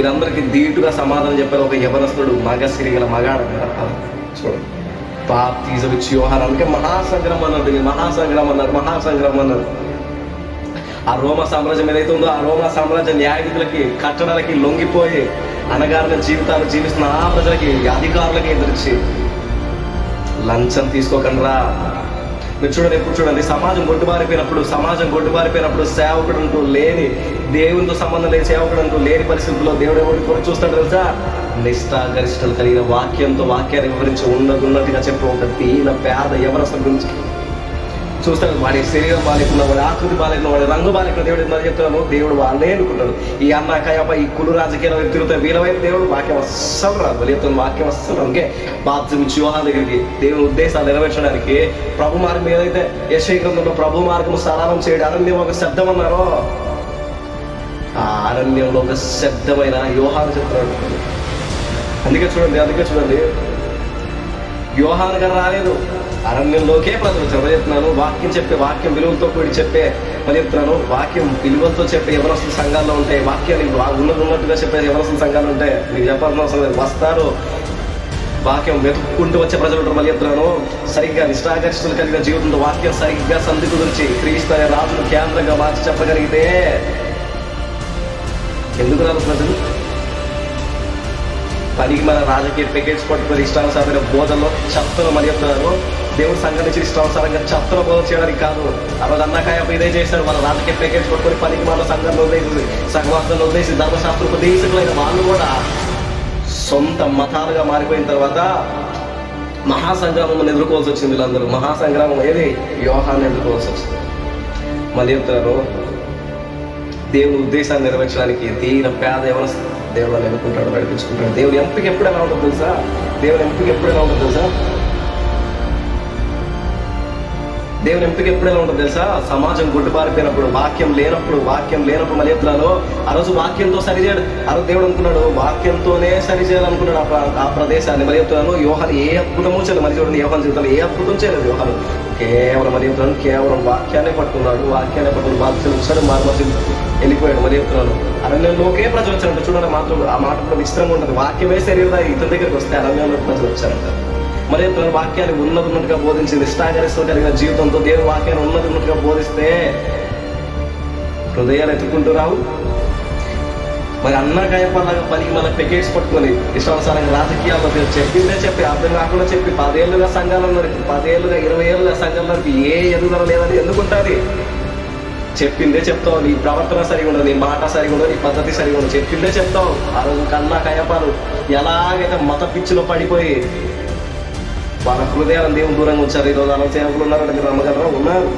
మీరందరికీ ధీటుగా సమాధానం చెప్పారు. ఒక యవనస్తుడు మగ సిరిగల మగాడు చూడండి, బాప్తిజం ఇచ్చి యోహాను, అందుకే మహాసంగ్రహం అన్నారు, మహాసంగ్రహం అన్నారు. ఆ రోమ సామ్రాజ్యం ఏదైతే ఉందో, ఆ రోమ సామ్రాజ్య న్యాయవిధులకి కట్టడాలకి లొంగిపోయి అనగారిన జీవితాలు జీవిస్తున్న ఆ ప్రజలకి, అధికారులకి ఎదురిచ్చి లంచం తీసుకోకండి రా. మీరు చూడండి, ఎప్పుడు చూడండి, సమాజం గొడ్డుబారిపోయినప్పుడు సేవకుడు అంటూ లేని, దేవునితో సంబంధం లేని సేవకుడు అంటూ లేని పరిస్థితుల్లో దేవుడు ఎవరి కొరకు చూస్తాడు తెలుసా? నిష్ఠాగరిష్టలు కలిగిన వాక్యాన్ని వివరించి ఉన్నట్టుగా చెప్పి ఒక దీన పేద ఎవరసల గురించి చూస్తాడు. వాడి శరీరం బాలేకున్నా, వాడి ఆకృతి బాలేకున్నా, వాడి రంగు బాలేకున్నా దేవుడు మరి చెప్తున్నాను, దేవుడు వాళ్ళే అనుకుంటాడు. ఈ అన్న కయప ఈ కులు రాజకీయాల తిరుగుతాయి, వీళ్ళవైపు దేవుడు వాక్యం అస్సలు రాదు, బలియత్వం వాక్యం అస్సలు. అందుకే బాప్తిజం ఇచ్చి యోహాను దగ్గరికి దేవుని ఉద్దేశాలు నెరవేర్చడానికి ప్రభు మార్గం ఏదైతే యెషయా గ్రంథంలో ప్రభు మార్గం సరళం చేయడం, అరణ్యం ఒక శబ్దం అన్నారో, ఆ అరణ్యంలో ఒక శబ్దమైన యోహాను చెప్తున్నాడు. అందుకే చూడండి యోహాను గారు రాలేదు, అరణ్యంలోకే ప్రజలు చెప్తున్నాను. వాక్యం విలువలతో కూడి చెప్పే చెప్తున్నాను, వాక్యం విలువలతో చెప్పే యవనస్తుల సంఘాల్లో ఉంటాయి, వాక్యాన్ని ఉన్నట్టుగా చెప్పే యవనస్తుల సంఘాలు ఉంటాయి. మీకు చెప్పాల్సిన అవసరం లేదు, వస్తారు. వాక్యం వెతుక్కుంటూ వచ్చే ప్రజలు ఉంటారు. చెప్తున్నాను, సరిగ్గా నిష్ఠాగరిష్టలు కలిగిన జీవితంతో వాక్యం సరిగ్గా సంధి కుదిర్చి క్రీస్తు అనే రాజును కేంద్రంగా మార్చి చెప్పగలిగితే ఎందుకు రాదు ప్రజలు? పనికి మన రాజకీయ ప్యాకేజ్ పట్టుకుని ఇష్టానుసారమైన బోధనలో చెత్తను చెప్తున్నారు. దేవుడు సంఘటించి ఇష్టానుసారంగా చెత్తను బోధన చేయడానికి కాదు. ఆ రోజు అన్నకాయ ఇదే చేశారు, మన రాజకీయ ప్యాకేజ్ పట్టుకొని పనికి మన సంఘంలో వదిలేసి, సహవాసంలో వదిలేసి, ధర్మశాస్త్ర ఉపదేశకులైన వాళ్ళు కూడా సొంత మతాలుగా మారిపోయిన తర్వాత మహాసంగ్రామం ఎదుర్కోవాల్సి వచ్చింది. వీళ్ళందరూ మహాసంగ్రామం ఏది? యోహాన్ని ఎదుర్కోవాల్సి వచ్చింది. మళ్ళీ చెప్తున్నారు, దేవుని ఉద్దేశాన్ని నెరవేర్చడానికి దీన పేద ఎవరు దేవుడు వాళ్ళు ఎన్నుకుంటాడు, నడిపించుకుంటాడు. దేవుని ఎంపిక ఎప్పుడు ఎలా ఉంటుందో తెలుసా? సమాజం గుడ్డుబారిపోయినప్పుడు, వాక్యం లేనప్పుడు మళ్ళీ చెప్తున్నాను, ఆ రోజు వాక్యంతో సరిచేయడు. ఆ రోజు దేవుడు అనుకున్నాడు వాక్యంతోనే సరిచేయాలనుకున్నాడు ఆ ప్రదేశాన్ని. మరి చెప్తున్నాను, యోహాను ఏ అద్భుతమూ చేయలేదు. మరి చూడండి, యోహాను జీవితంలో ఏ అద్భుతం చేయలేదు యోహాను. కేవలం వాక్యాన్ని పట్టుకున్నాడు, బాధ్యతలు వచ్చాడు, మార్మర్చి వెళ్ళిపోయాడు. మరి చెప్తున్నాను, అరణ్యంలోకే ప్రజలు వచ్చారంట. చూడండి, ఆ మాట కూడా విచిత్రంగా ఉంటుంది. వాక్యమే శరీరం ఇతని దగ్గరికి వస్తే అరణ్యంలో ప్రజలు వచ్చారంట. మరి చెప్తున్నాను, వాక్యాన్ని ఉన్నట్టుగా బోధించింది, నిష్ఠాగరిష్టం కలిగిన జీవితంతో దేవుని వాక్యాన్ని ఉన్నట్టుగా బోధిస్తే హృదయాలు ఎత్తుకుంటూ రావు. మరి అన్నకాయపల్లాగా పనికి మన పెకెట్స్ పట్టుకొని ఇష్టానుసారంగా రాజకీయాల్లో చెప్పిందే చెప్పి, అర్థం కాకుండా చెప్పి 10 ఏళ్ళుగా సంఘాలు ఉన్నారు, 10 ఏళ్ళుగా 20 ఏళ్ళుగా సంఘాలు ఏ ఎదుగుదల లేదని ఎందుకుంటుంది? చెప్పిందే చెప్తావు, నీ ప్రవర్తన సరిగా ఉండదు, నీ మాట సరిగా ఉండదు, నీ పద్ధతి సరిగా ఉండదు, చెప్పిందే చెప్తావు. ఆ రోజు కన్నా కయపాలు ఎలాగైతే మత పిచ్చిలో పడిపోయి వాళ్ళ హృదయాలను దేవుని దూరంగా ఉంచారు. ఈరోజు అలా సేవకులు ఉన్నారంటే మీరు నమ్మగలరా? ఉన్నారు.